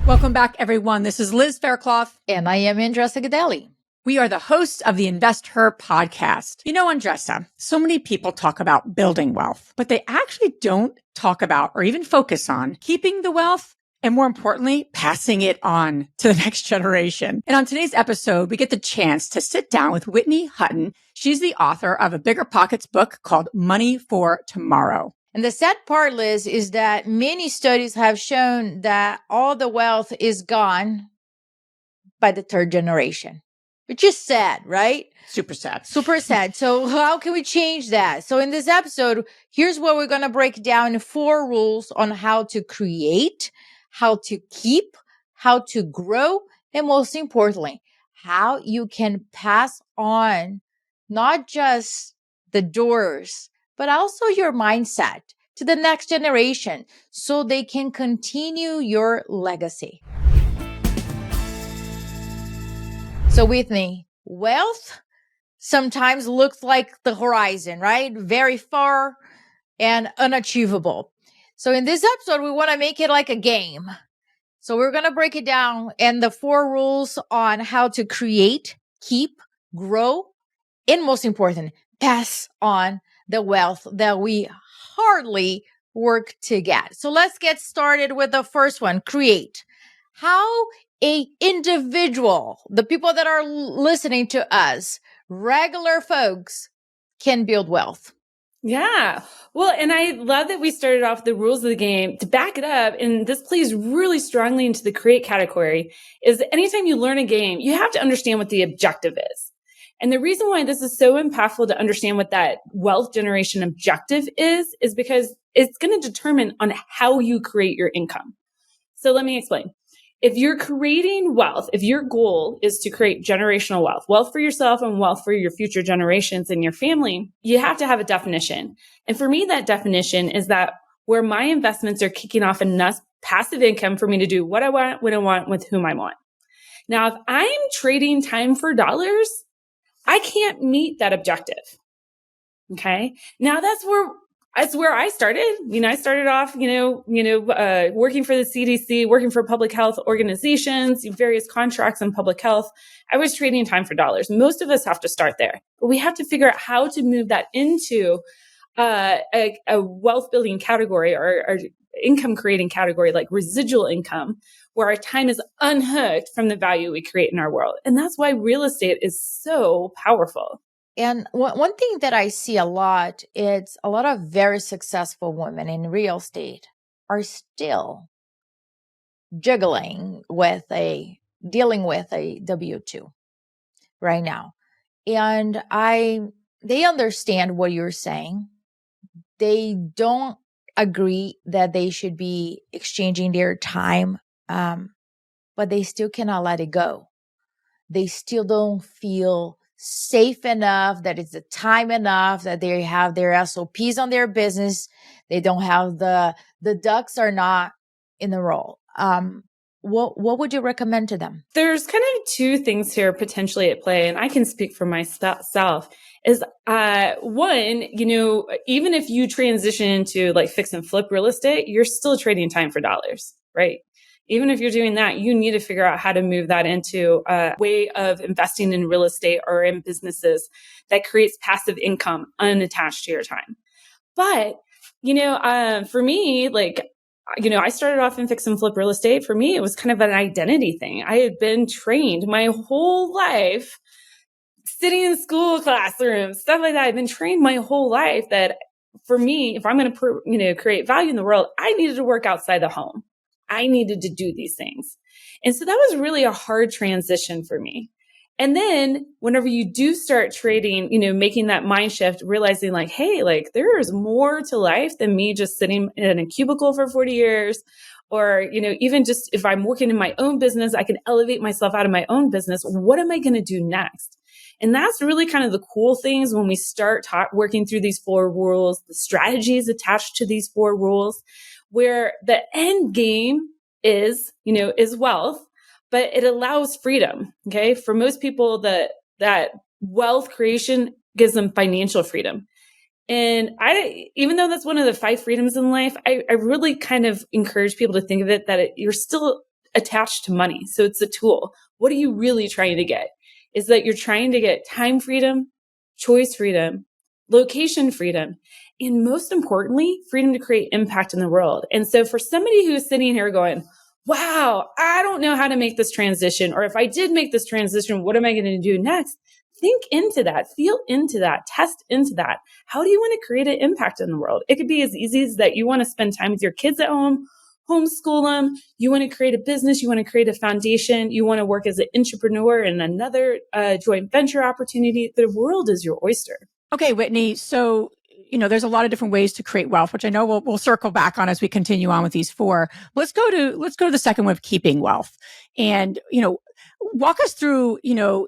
Welcome back, everyone. This is Liz Faircloth. And I am Andressa Gadelli. We are the hosts of the InvestHER podcast. You know, Andressa, so many people talk about building wealth, but they actually don't talk about or even focus on keeping the wealth and, more importantly, passing it on to the next generation. And on today's episode, we get the chance to sit down with Whitney Elkins-Hutten. She's the author of a Bigger Pockets book called Money for Tomorrow. And the sad part, Liz, is that many studies have shown that all the wealth is gone by the third generation, which is sad, right? Super sad. Super sad. So how can we change that? So in this episode, here's what we're going to break down 4 rules on how to create, how to keep, how to grow, and most importantly, how you can pass on not just the doors, but also your mindset to the next generation so they can continue your legacy. So Whitney, wealth sometimes looks like the horizon, right? Very far and unachievable. So in this episode, we want to make it like a game. So we're going to break it down and the 4 rules on how to create, keep, grow, and most important, pass on the wealth that we hardly work to get. So let's get started with the first one, create. How a individual, the people that are listening to us, regular folks, can build wealth. Yeah. Well, and I love that we started off the rules of the game to back it up. And this plays really strongly into the create category is anytime you learn a game, you have to understand what the objective is. And the reason why this is so impactful to understand what that wealth generation objective is because it's going to determine on how you create your income. So let me explain. If you're creating wealth, if your goal is to create generational wealth, wealth for yourself and wealth for your future generations and your family, you have to have a definition. And for me, that definition is that where my investments are kicking off enough passive income for me to do what I want, when I want, with whom I want. Now, if I'm trading time for dollars, I can't meet that objective. Okay. Now that's where I started. I started off, working for the CDC, working for public health organizations, various contracts in public health. I was trading time for dollars. Most of us have to start there, but we have to figure out how to move that into a wealth building category or income creating category, like residual income, where our time is unhooked from the value we create in our world. And that's why real estate is so powerful. And one thing that I see a lot is a lot of very successful women in real estate are still dealing with a W-2 right now. And they understand what you're saying. They don't agree that they should be exchanging their time, but they still cannot let it go. They still don't feel safe enough, that it's the time enough, that they have their SOPs on their business. They don't have the ducks are not in the row. What would you recommend to them? There's kind of 2 things here potentially at play, and I can speak for myself. Is one, even if you transition into like fix and flip real estate, you're still trading time for dollars, right? Even if you're doing that, you need to figure out how to move that into a way of investing in real estate or in businesses that creates passive income unattached to your time. But, for me, I started off in fix and flip real estate. For me, it was kind of an identity thing. I had been trained my whole life, sitting in school classrooms, stuff like that. I've been trained my whole life that for me, if I'm going to, create value in the world, I needed to work outside the home. I needed to do these things. And so that was really a hard transition for me. And then whenever you do start trading, making that mind shift, realizing like, hey, like there is more to life than me just sitting in a cubicle for 40 years. Or, even just if I'm working in my own business, I can elevate myself out of my own business. What am I going to do next? And that's really kind of the cool things when we start working through these 4 rules, the strategies attached to these 4 rules, where the end game is wealth, but it allows freedom. Okay. For most people, that wealth creation gives them financial freedom. And even though that's one of the 5 freedoms in life, I really kind of encourage people to think of it that you're still attached to money. So it's a tool. What are you really trying to get? Is that you're trying to get time freedom, choice freedom, location freedom, and most importantly, freedom to create impact in the world. And so for somebody who's sitting here going, wow, I don't know how to make this transition, or if I did make this transition, what am I going to do next? Think into that, feel into that, test into that. How do you want to create an impact in the world? It could be as easy as that you want to spend time with your kids at home, homeschool them. You want to create a business. You want to create a foundation. You want to work as an entrepreneur in another joint venture opportunity. The world is your oyster. Okay, Whitney. So, there's a lot of different ways to create wealth, which I know we'll circle back on as we continue on with these four. Let's go to the second one of keeping wealth, and walk us through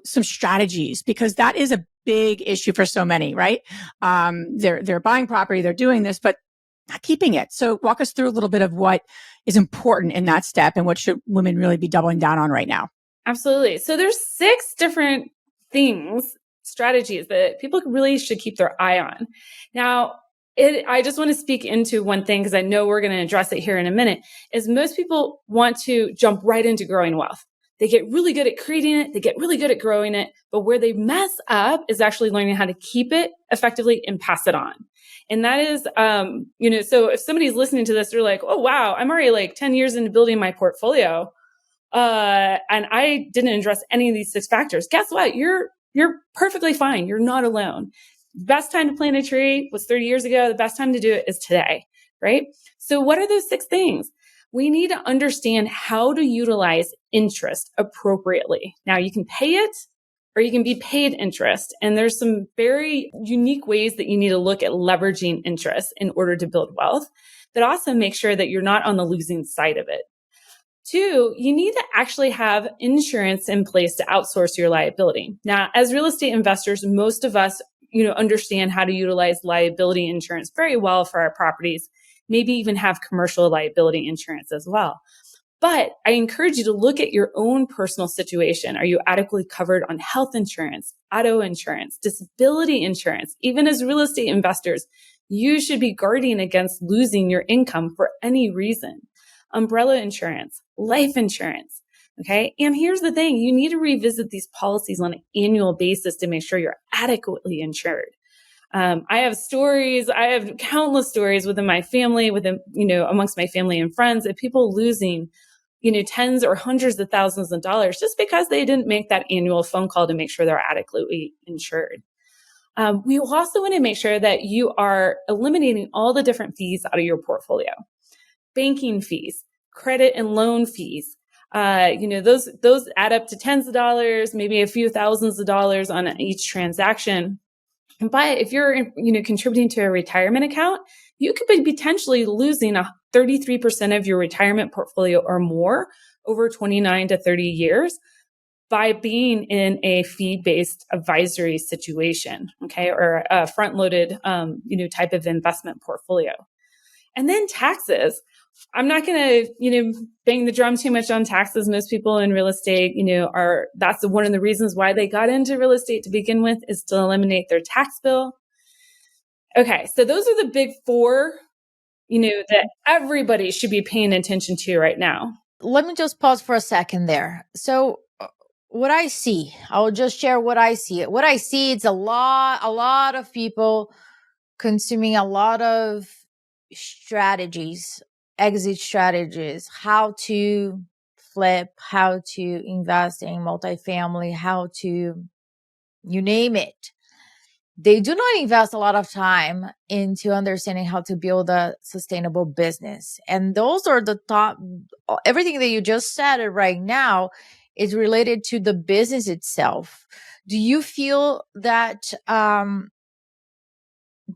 some strategies, because that is a big issue for so many, right? They're buying property, they're doing this, but not keeping it. So walk us through a little bit of what is important in that step and what should women really be doubling down on right now. Absolutely. So there's 6 different strategies that people really should keep their eye on. Now, I just want to speak into one thing, because I know we're going to address it here in a minute, is most people want to jump right into growing wealth. They get really good at creating it. They get really good at growing it. But where they mess up is actually learning how to keep it effectively and pass it on. And that is, so if somebody's listening to this, they're like, oh, wow, I'm already like 10 years into building my portfolio. And I didn't address any of these 6 factors. Guess what? You're perfectly fine. You're not alone. Best time to plant a tree was 30 years ago. The best time to do it is today, right? So what are those 6 things? We need to understand how to utilize interest appropriately. Now, you can pay it or you can be paid interest. And there's some very unique ways that you need to look at leveraging interest in order to build wealth, but also make sure that you're not on the losing side of it. 2, you need to actually have insurance in place to outsource your liability. Now, as real estate investors, most of us, understand how to utilize liability insurance very well for our properties, maybe even have commercial liability insurance as well. But I encourage you to look at your own personal situation. Are you adequately covered on health insurance, auto insurance, disability insurance? Even as real estate investors, you should be guarding against losing your income for any reason. Umbrella insurance, life insurance. Okay. And here's the thing. You need to revisit these policies on an annual basis to make sure you're adequately insured. I have countless stories within my family, amongst my family and friends, of people losing, tens or hundreds of thousands of dollars just because they didn't make that annual phone call to make sure they're adequately insured. We also want to make sure that you are eliminating all the different fees out of your portfolio. Banking fees, credit and loan fees, those add up to tens of dollars, maybe a few thousands of dollars on each transaction. But if you're, contributing to a retirement account, you could be potentially losing 33% of your retirement portfolio or more over 29 to 30 years by being in a fee-based advisory situation, okay, or a front-loaded, type of investment portfolio. And then taxes. I'm not going to, bang the drum too much on taxes. Most people in real estate, that's one of the reasons why they got into real estate to begin with, is to eliminate their tax bill. Okay. So those are the big 4, that everybody should be paying attention to right now. Let me just pause for a second there. So what I see, I'll just share what I see. What I see, it's a lot of people consuming a lot of strategies, exit strategies, how to flip, how to invest in multifamily, how to, you name it. They do not invest a lot of time into understanding how to build a sustainable business. And those are the top, everything that you just said right now is related to the business itself. Do you feel that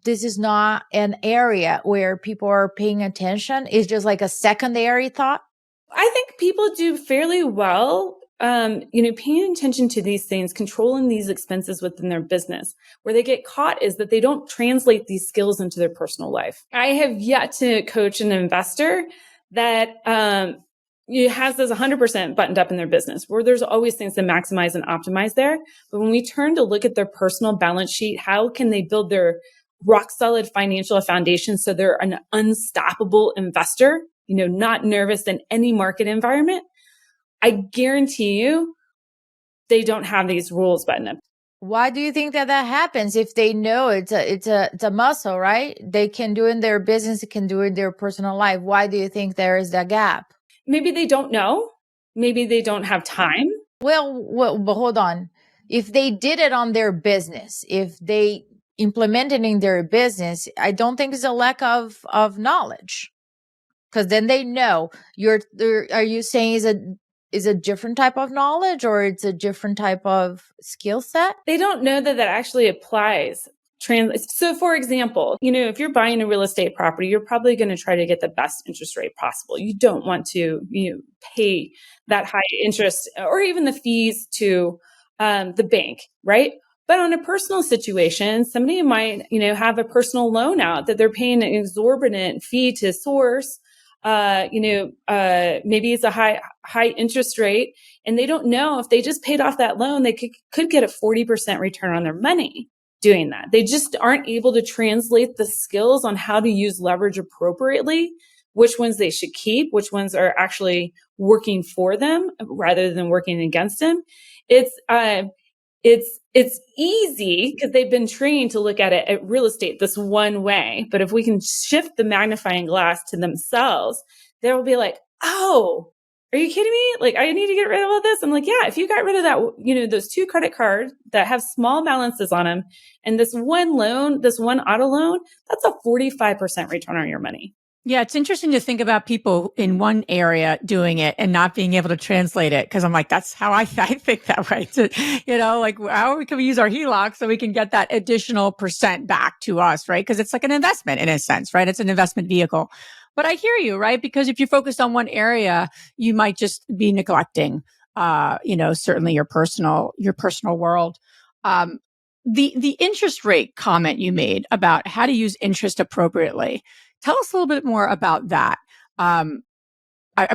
this is not an area where people are paying attention? It's just like a secondary thought? I think people do fairly well, paying attention to these things, controlling these expenses within their business. Where they get caught is that they don't translate these skills into their personal life. I have yet to coach an investor that has this 100% buttoned up in their business, where there's always things to maximize and optimize there. But when we turn to look at their personal balance sheet, how can they build their rock solid financial foundation so they're an unstoppable investor, not nervous in any market environment? I guarantee you they don't have these rules buttoned up. Why do you think that happens? If they know it's a muscle, right? They can do in their business, they can do in their personal life. Why do you think there is that gap? Maybe they don't know. Maybe they don't have time. Well, but hold on. If they did it on their business, if they implemented in their business, I don't think it's a lack of knowledge. Because then they know are you saying is a different type of knowledge, or it's a different type of skill set? They don't know that actually applies. So for example, if you're buying a real estate property, you're probably going to try to get the best interest rate possible. You don't want to, pay that high interest or even the fees to the bank, right? But on a personal situation, somebody might, have a personal loan out that they're paying an exorbitant fee to source. Maybe it's a high interest rate, and they don't know if they just paid off that loan, they could get a 40% return on their money doing that. They just aren't able to translate the skills on how to use leverage appropriately, which ones they should keep, which ones are actually working for them rather than working against them. It's easy because they've been trained to look at it at real estate this one way. But if we can shift the magnifying glass to themselves, they'll be like, oh, are you kidding me? Like, I need to get rid of all this. I'm like, yeah, if you got rid of that, those 2 credit cards that have small balances on them and this one loan, this one auto loan, that's a 45% return on your money. Yeah, it's interesting to think about people in one area doing it and not being able to translate it. Cause I'm like, that's how I think that way. So, like how can we use our HELOC so we can get that additional percent back to us, right? Cause it's like an investment in a sense, right? It's an investment vehicle. But I hear you, right? Because if you focus on one area, you might just be neglecting, certainly your personal world. The interest rate comment you made about how to use interest appropriately. Tell us a little bit more about that. I'm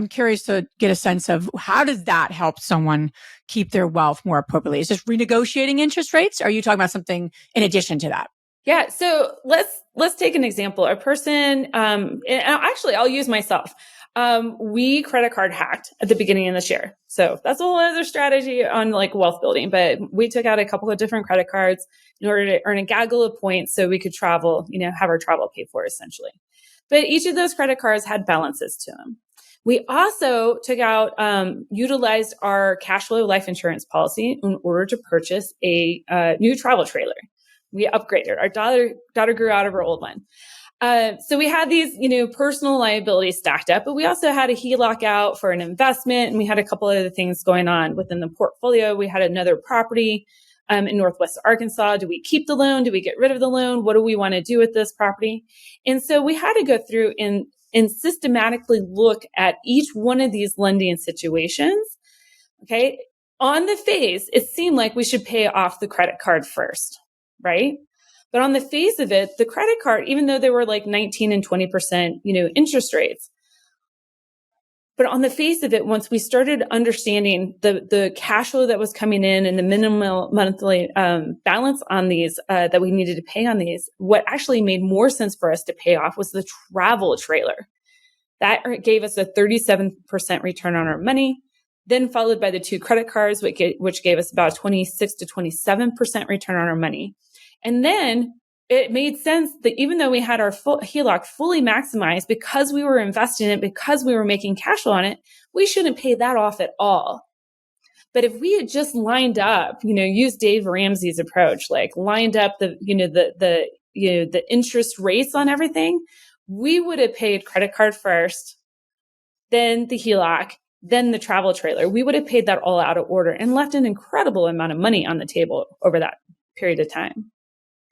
curious to get a sense of how does that help someone keep their wealth more appropriately? Is this renegotiating interest rates? Or are you talking about something in addition to that? Yeah. So let's take an example. A person, and actually I'll use myself. We credit card hacked at the beginning of this year. So that's a whole other strategy on like wealth building, but we took out a couple of different credit cards in order to earn a gaggle of points so we could travel, have our travel paid for essentially. But each of those credit cards had balances to them. We also took out, utilized our cash flow life insurance policy in order to purchase a new travel trailer. We upgraded. Our daughter grew out of her old one. So we had these, personal liabilities stacked up, but we also had a HELOC out for an investment, and we had a couple other things going on within the portfolio. We had another property in Northwest Arkansas. Do we keep the loan? Do we get rid of the loan? What do we want to do with this property? And so we had to go through and systematically look at each one of these lending situations. Okay. On the face, it seemed like we should pay off the credit card first, right? But on the face of it, the credit card, even though they were like 19 and 20%, interest rates, but on the face of it, once we started understanding the cash flow that was coming in and the minimal monthly balance on these that we needed to pay on these, what actually made more sense for us to pay off was the travel trailer. That gave us a 37% return on our money, then followed by the 2 credit cards, which gave us about 26 to 27% return on our money. And then it made sense that even though we had our full HELOC fully maximized because we were investing in it, because we were making cash flow on it, we shouldn't pay that off at all. But if we had just lined up, used Dave Ramsey's approach, like lined up the interest rates on everything, we would have paid credit card first, then the HELOC, then the travel trailer. We would have paid that all out of order and left an incredible amount of money on the table over that period of time.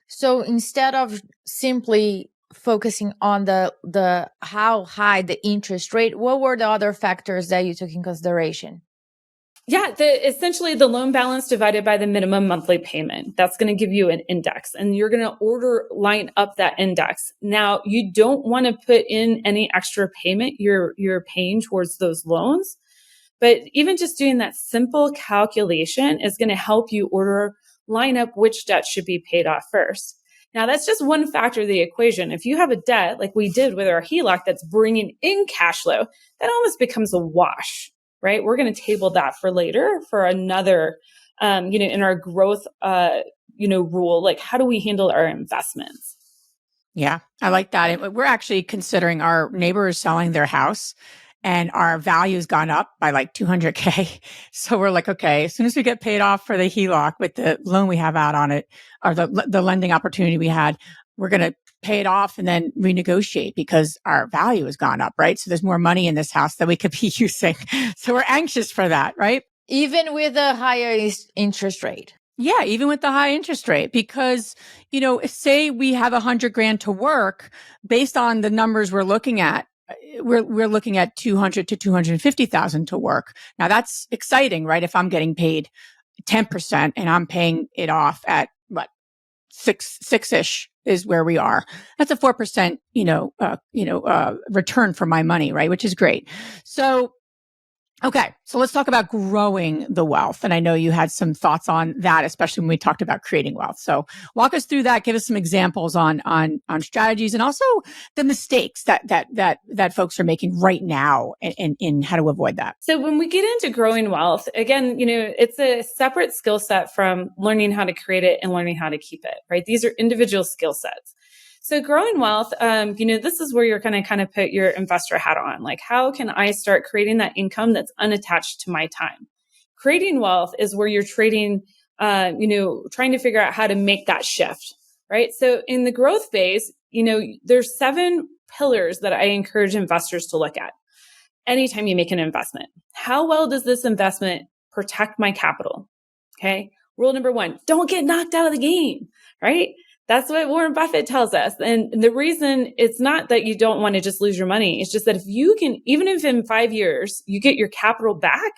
So instead of simply focusing on the how high the interest rate, what were the other factors that you took in consideration? Yeah, essentially the loan balance divided by the minimum monthly payment. That's going to give you an index, and you're going to line up that index. Now, you don't want to put in any extra payment you're paying towards those loans, but even just doing that simple calculation is going to help you line up which debt should be paid off first. Now, that's just one factor of the equation. If you have a debt like we did with our HELOC that's bringing in cash flow, that almost becomes a wash. right? We're going to table that for later for another, in our growth, rule, like how do we handle our investments? Yeah, I like that. And we're actually considering our neighbors selling their house and our value's gone up by like 200K. So we're like, okay, as soon as we get paid off for the HELOC with the loan we have out on it, or the lending opportunity we had, we're going to pay it off and then renegotiate because our value has gone up, right? So there's more money in this house that we could be using. So we're anxious for that, right? Even with a higher interest rate. Yeah, even with the high interest rate, because, say we have 100 grand to work based on the numbers we're looking at, we're looking at 200 to 250,000 to work. Now that's exciting, right? If I'm getting paid 10% and I'm paying it off at what, six-ish is where we are. That's a 4%, return for my money, right? Which is great. So, okay, so let's talk about growing the wealth. And I know you had some thoughts on that, especially when we talked about creating wealth. So walk us through that. Give us some examples on strategies and also the mistakes that folks are making right now in how to avoid that. So when we get into growing wealth, again, it's a separate skill set from learning how to create it and learning how to keep it, right? These are individual skill sets. So growing wealth, this is where you're going to kind of put your investor hat on. Like, how can I start creating that income that's unattached to my time? Creating wealth is where you're trading, trying to figure out how to make that shift, right? So in the growth phase, there's 7 pillars that I encourage investors to look at anytime you make an investment. How well does this investment protect my capital? Okay. Rule number 1, don't get knocked out of the game, right? That's what Warren Buffett tells us. And the reason it's not that you don't want to just lose your money. It's just that if you can, even if in 5 years you get your capital back,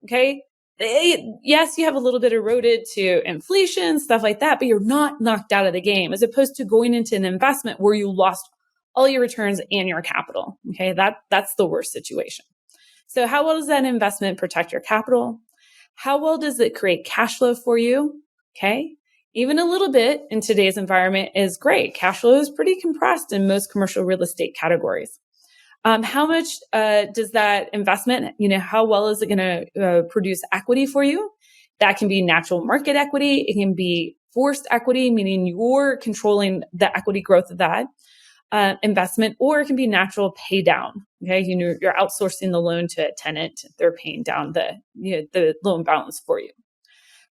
okay, yes, you have a little bit eroded to inflation, stuff like that, but you're not knocked out of the game as opposed to going into an investment where you lost all your returns and your capital. Okay. That's the worst situation. So how well does that investment protect your capital? How well does it create cash flow for you? Okay. Even a little bit in today's environment is great. Cash flow is pretty compressed in most commercial real estate categories. How much does that investment, how well is it going to produce equity for you? That can be natural market equity. It can be forced equity, meaning you're controlling the equity growth of that investment, or it can be natural pay down. Okay, you're outsourcing the loan to a tenant; they're paying down the loan balance for you.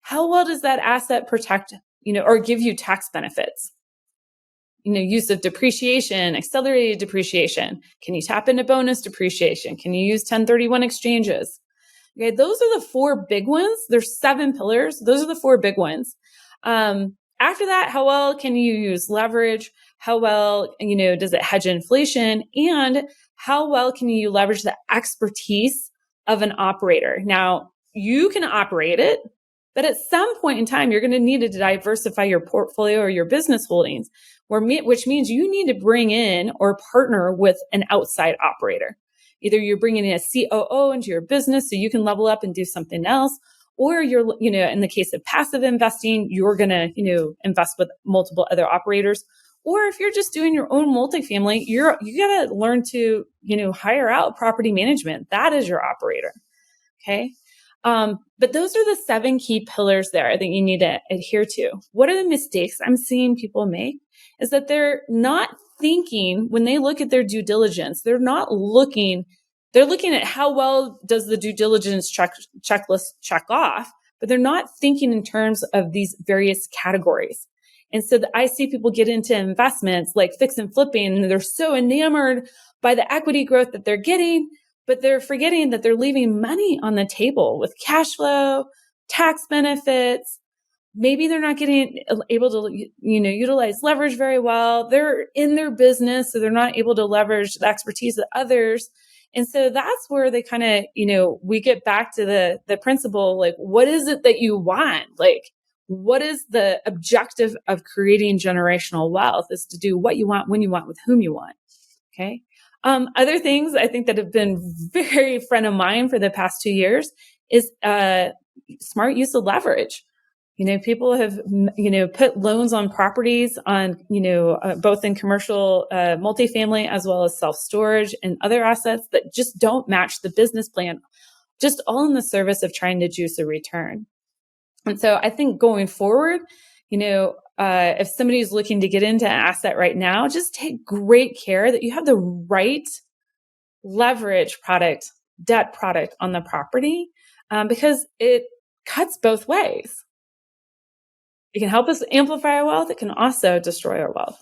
How well does that asset protect, or give you tax benefits? Use of depreciation, accelerated depreciation. Can you tap into bonus depreciation? Can you use 1031 exchanges? Okay, those are the 4 big ones. There's 7 pillars. Those are the 4 big ones. After that, how well can you use leverage? How well, does it hedge inflation? And how well can you leverage the expertise of an operator? Now, you can operate it, but at some point in time, you're going to need to diversify your portfolio or your business holdings, which means you need to bring in or partner with an outside operator. Either you're bringing in a COO into your business so you can level up and do something else, or you're, in the case of passive investing, you're going to, invest with multiple other operators. Or if you're just doing your own multifamily, you got to learn to, hire out property management. That is your operator. Okay. But those are the 7 key pillars there that you need to adhere to. What are the mistakes I'm seeing people make is that they're not thinking when they look at their due diligence, they're looking at how well does the due diligence checklist check off, but they're not thinking in terms of these various categories. And so I see people get into investments like fix and flipping, and they're so enamored by the equity growth that they're getting, but they're forgetting that they're leaving money on the table with cash flow, tax benefits. Maybe they're not able to, utilize leverage very well. They're in their business, so they're not able to leverage the expertise of others. And so that's where they kind of, we get back to the principle, like, what is it that you want? Like, what is the objective of creating generational wealth is to do what you want, when you want, with whom you want. Okay. Other things I think that have been very front of mind for the past 2 years is smart use of leverage. People have, put loans on properties on, both in commercial multifamily as well as self-storage and other assets that just don't match the business plan just all in the service of trying to juice a return. And so I think going forward, if somebody's looking to get into an asset right now, just take great care that you have the right leverage product, debt product on the property, because it cuts both ways. It can help us amplify our wealth. It can also destroy our wealth.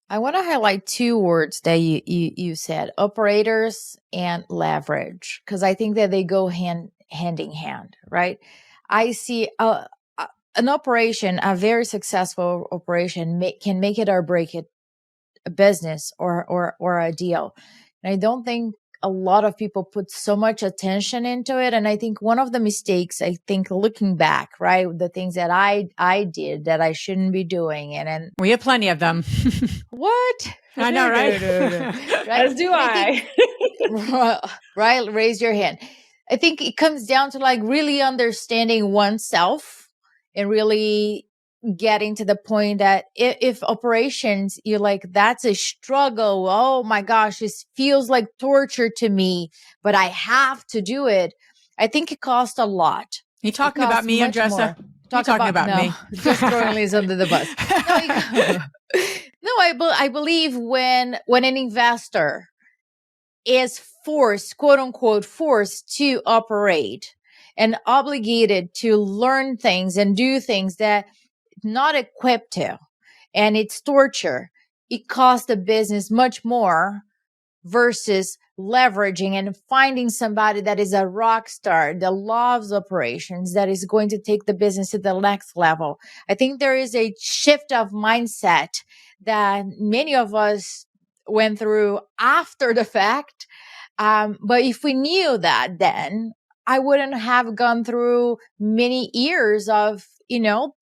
I want to highlight two words that you said, operators and leverage, because I think that they go hand in hand, right? I see an operation, a very successful operation can make it or break it, a business or a deal. And I don't think a lot of people put so much attention into it. And I think one of the mistakes, I think looking back, right, the things that I did that I shouldn't be doing. And we have plenty of them. What? I know, right? Right? As do I. Right? Raise your hand. I think it comes down to like really understanding oneself and really getting to the point that if operations, you're like, that's a struggle. Oh my gosh, this feels like torture to me, but I have to do it. I think it costs a lot. You talking about me, Andressa? Talking about me. Just throwing Liz under the bus. No, I believe when an investor is forced, quote unquote, forced to operate and obligated to learn things and do things that not equipped to, and it's torture, it costs the business much more versus leveraging and finding somebody that is a rock star that loves operations, that is going to take the business to the next level. I think there is a shift of mindset that many of us went through after the fact. But if we knew that then, I wouldn't have gone through many years of,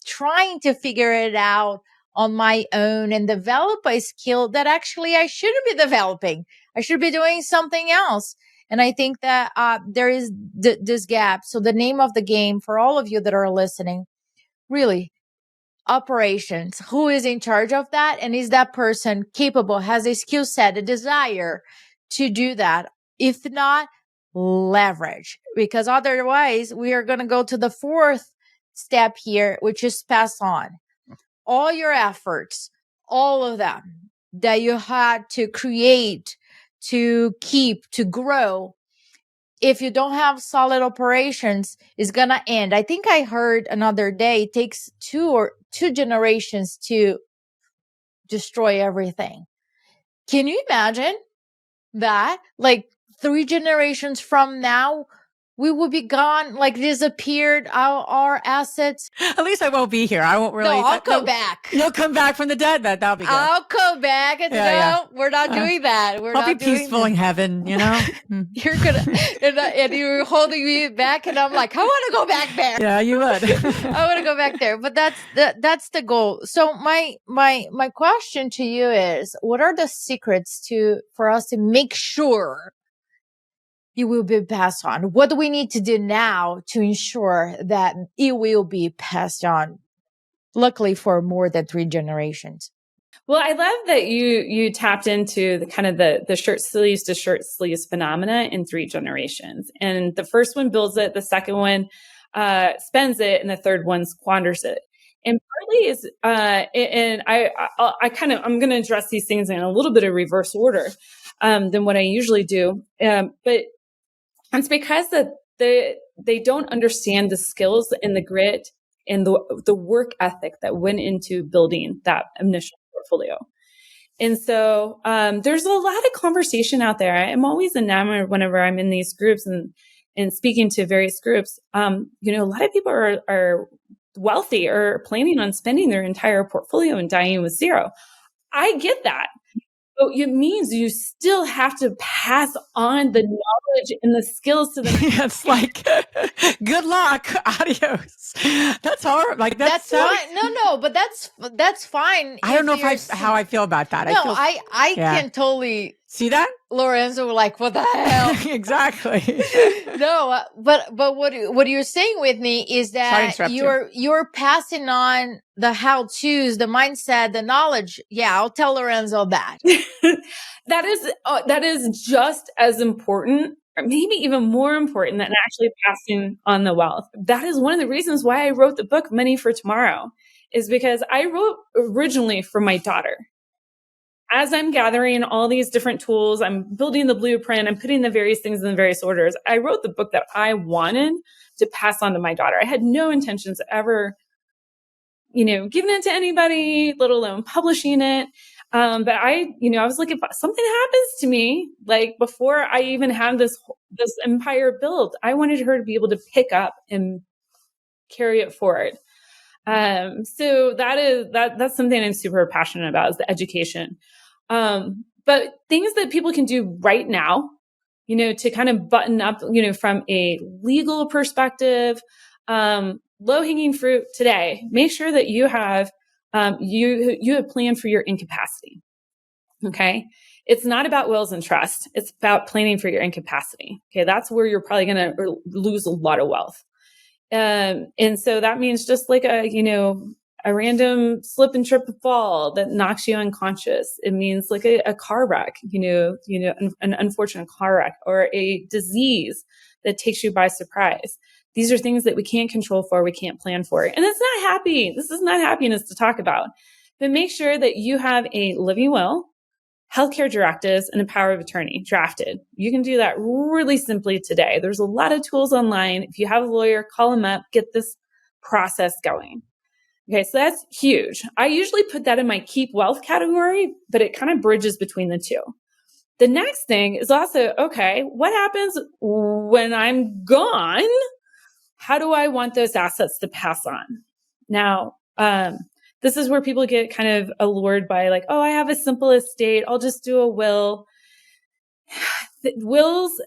trying to figure it out on my own and develop a skill that actually I shouldn't be developing. I should be doing something else. And I think that there is this gap. So the name of the game for all of you that are listening, really, operations, who is in charge of that? And is that person capable, has a skill set, a desire to do that? If not, leverage, because otherwise we are going to go to the fourth step here, which is pass on all your efforts, all of them that you had to create, to keep, to grow. If you don't have solid operations, it's going to end. I think I heard another day, it takes two generations to destroy everything. Can you imagine that? Like 3 generations from now, we will be gone, like disappeared, our assets. At least I won't be here. I won't really. No, I'll come back. You'll come back from the dead. That'll be good. I'll come back and we're not doing that. I'll be peaceful in heaven, You're gonna, and you're holding me back, and I'm like, I want to go back there. Yeah, you would. I want to go back there, but that's the goal. So my question to you is, what are the secrets for us to make sure it will be passed on? What do we need to do now to ensure that it will be passed on? Luckily for more than 3 generations. Well, I love that you tapped into the kind of the shirt sleeves to shirt sleeves phenomena in 3 generations. And the first one builds it, the second one spends it, and the third one squanders it. And partly is, and I'm going to address these things in a little bit of reverse order than what I usually do. But it's because they don't understand the skills and the grit and the work ethic that went into building that initial portfolio. And so there's a lot of conversation out there. I'm always enamored whenever I'm in these groups and speaking to various groups. A lot of people are wealthy or planning on spending their entire portfolio and dying with zero. I get that. But it means you still have to pass on the knowledge and the skills to them. It's like, good luck, adios. That's hard. Like that's fine. No, but that's fine. I don't know how I feel about that. No, I can totally see that. Lorenzo, like, what the hell? Exactly. No, but what you're saying with me is that you're passing on the how-tos, the mindset, the knowledge. Yeah, I'll tell Lorenzo that. That is just as important maybe even more important than actually passing on the wealth. That is one of the reasons why I wrote the book, Money for Tomorrow, is because I wrote originally for my daughter. As I'm gathering all these different tools, I'm building the blueprint, I'm putting the various things in the various orders. I wrote the book that I wanted to pass on to my daughter. I had no intentions of ever, giving it to anybody, let alone publishing it. But I was like, if something happens to me, like before I even had this empire built, I wanted her to be able to pick up and carry it forward. So that's something I'm super passionate about, is the education. But things that people can do right now, to kind of button up, from a legal perspective, low hanging fruit today, make sure that you have, you have planned for your incapacity. Okay. It's not about wills and trust. It's about planning for your incapacity. Okay. That's where you're probably going to lose a lot of wealth. And so that means just like a random slip and trip and fall that knocks you unconscious. It means like a car wreck, an unfortunate car wreck, or a disease that takes you by surprise. These are things that we can't control for, we can't plan for. And it's not happy. This is not happiness to talk about. But make sure that you have a living will, healthcare directives, and a power of attorney drafted. You can do that really simply today. There's a lot of tools online. If you have a lawyer, call them up, get this process going. Okay, so that's huge. I usually put that in my keep wealth category, but it kind of bridges between the two. The next thing is also, okay, what happens when I'm gone? How do I want those assets to pass on? Now, this is where people get kind of allured by like, oh, I have a simple estate, I'll just do a will. Wills,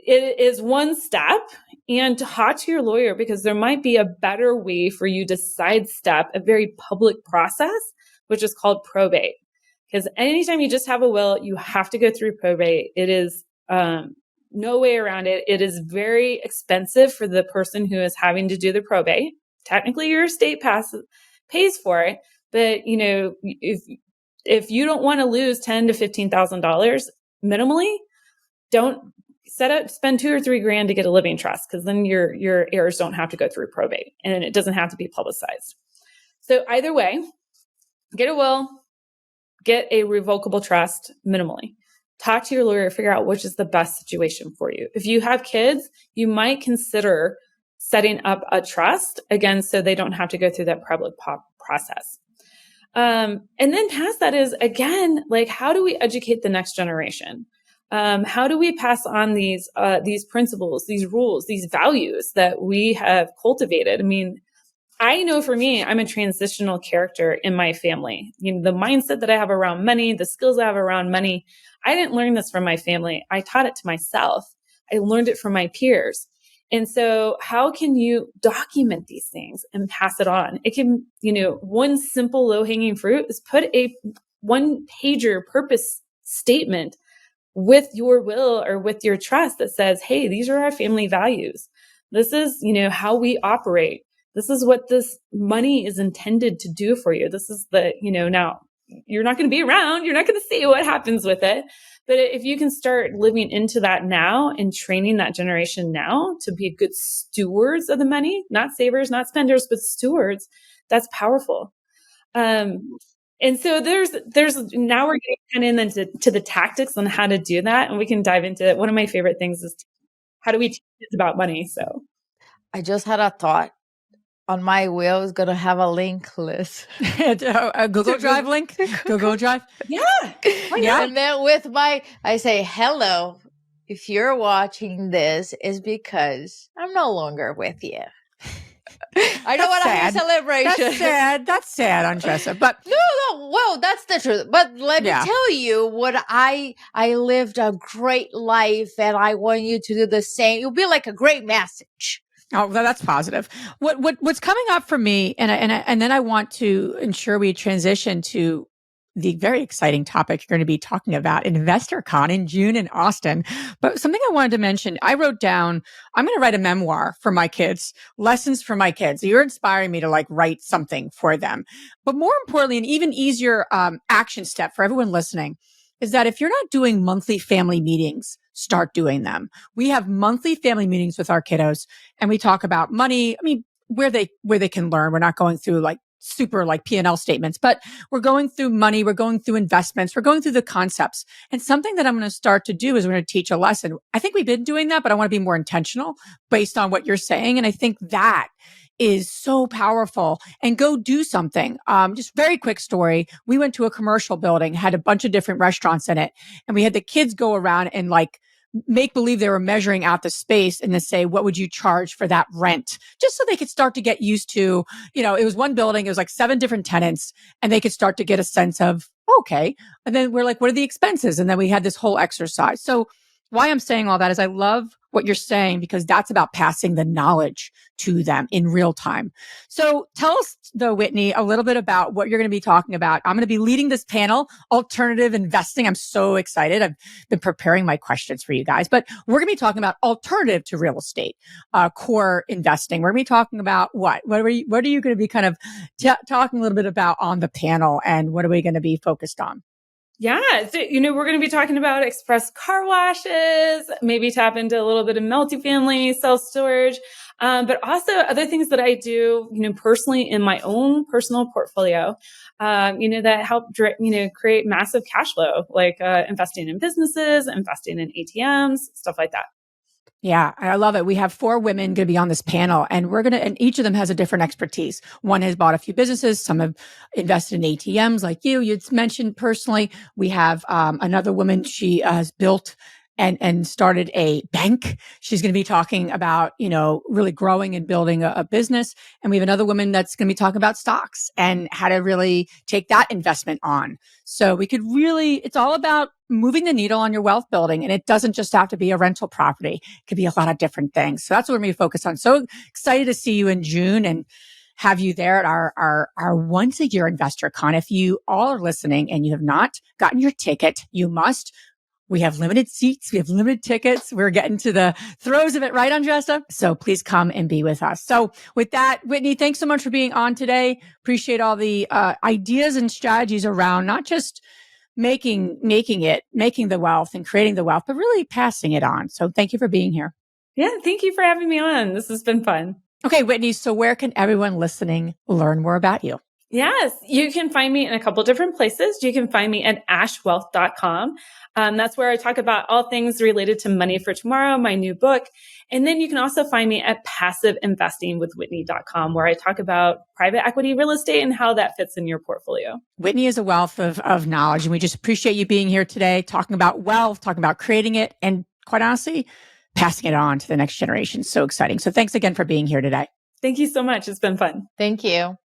it is one step, and talk to your lawyer, because there might be a better way for you to sidestep a very public process, which is called probate. Because anytime you just have a will, you have to go through probate. It is no way around it. It is very expensive for the person who is having to do the probate. Technically, your estate pays for it, but if you don't want to lose $10,000 to $15,000 minimally, don't spend $2,000 or $3,000 to get a living trust, because then your heirs don't have to go through probate and it doesn't have to be publicized. So either way, get a will, get a revocable trust minimally. Talk to your lawyer, figure out which is the best situation for you. If you have kids, you might consider setting up a trust, again, so they don't have to go through that public process. And then past that is, again, like, how do we educate the next generation? How do we pass on these principles, these rules, these values that we have cultivated? I mean, I know for me, I'm a transitional character in my family. The mindset that I have around money, the skills I have around money, I didn't learn this from my family. I taught it to myself. I learned it from my peers. And so how can you document these things and pass it on? It can, one simple low-hanging fruit is put a one-pager purpose statement with your will or with your trust that says, hey, these are our family values. This is, how we operate. This is what this money is intended to do for you. This is the, now you're not going to be around. You're not going to see what happens with it. But if you can start living into that now and training that generation now to be good stewards of the money, not savers, not spenders, but stewards, that's powerful. And so there's now we're getting kind of into the tactics on how to do that. And we can dive into it. One of my favorite things is how do we teach kids about money? So I just had a thought. On my will is going to have a link list. A Google Drive link? Google Drive? Yeah. Yeah. And then I say, hello, if you're watching this, is because I'm no longer with you. I don't want to have a celebration. That's sad, Andressa. But no. Well, that's the truth. But let me tell you what I lived a great life, and I want you to do the same. It'll be like a great message. Oh, well, that's positive. What's coming up for me, and then I want to ensure we transition to the very exciting topic you're going to be talking about, InvestorCon in June in Austin. But something I wanted to mention, I wrote down, I'm going to write a memoir for my kids, lessons for my kids. You're inspiring me to write something for them. But more importantly, an even easier action step for everyone listening is that if you're not doing monthly family meetings, start doing them. We have monthly family meetings with our kiddos and we talk about money. I mean, where they can learn. We're not going through like super like P&L statements, but we're going through money. We're going through investments. We're going through the concepts. And something that I'm going to start to do is we're going to teach a lesson. I think we've been doing that, but I want to be more intentional based on what you're saying. And I think that is so powerful. And go do something. Just very quick story. We went to a commercial building, had a bunch of different restaurants in it. And we had the kids go around and like make believe they were measuring out the space and then say, what would you charge for that rent? Just so they could start to get used to, it was one building, it was like 7 different tenants, and they could start to get a sense of, okay. And then we're like, what are the expenses? And then we had this whole exercise. So why I'm saying all that is I love what you're saying because that's about passing the knowledge to them in real time. So tell us though, Whitney, a little bit about what you're going to be talking about. I'm going to be leading this panel, alternative investing. I'm so excited. I've been preparing my questions for you guys, but we're going to be talking about alternative to real estate, core investing. We're going to be talking about what are you going to be kind of talking a little bit about on the panel, and what are we going to be focused on? Yeah. So, we're going to be talking about express car washes, maybe tap into a little bit of multifamily self-storage, but also other things that I do, personally in my own personal portfolio, that help, create massive cash flow, like investing in businesses, investing in ATMs, stuff like that. Yeah, I love it. We have 4 women going to be on this panel, and and each of them has a different expertise. One has bought a few businesses. Some have invested in ATMs like you'd mentioned personally. We have another woman. She has built and started a bank. She's going to be talking about, really growing and building a business. And we have another woman that's going to be talking about stocks and how to really take that investment on. So it's all about moving the needle on your wealth building. And it doesn't just have to be a rental property. It could be a lot of different things. So that's what we're going to focus on. So excited to see you in June and have you there at our once a year Investor Con. If you all are listening and you have not gotten your ticket, you must. We have limited seats. We have limited tickets. We're getting to the throes of it, right, Andressa? So please come and be with us. So with that, Whitney, thanks so much for being on today. Appreciate all the ideas and strategies around not just making the wealth and creating the wealth, but really passing it on. So thank you for being here. Yeah. Thank you for having me on. This has been fun. Okay, Whitney. So where can everyone listening learn more about you? Yes, you can find me in a couple different places. You can find me at ashwealth.com. That's where I talk about all things related to money for tomorrow, my new book. And then you can also find me at passiveinvestingwithwhitney.com, where I talk about private equity real estate and how that fits in your portfolio. Whitney is a wealth of knowledge, and we just appreciate you being here today, talking about wealth, talking about creating it, and quite honestly, passing it on to the next generation. So exciting. So thanks again for being here today. Thank you so much. It's been fun. Thank you.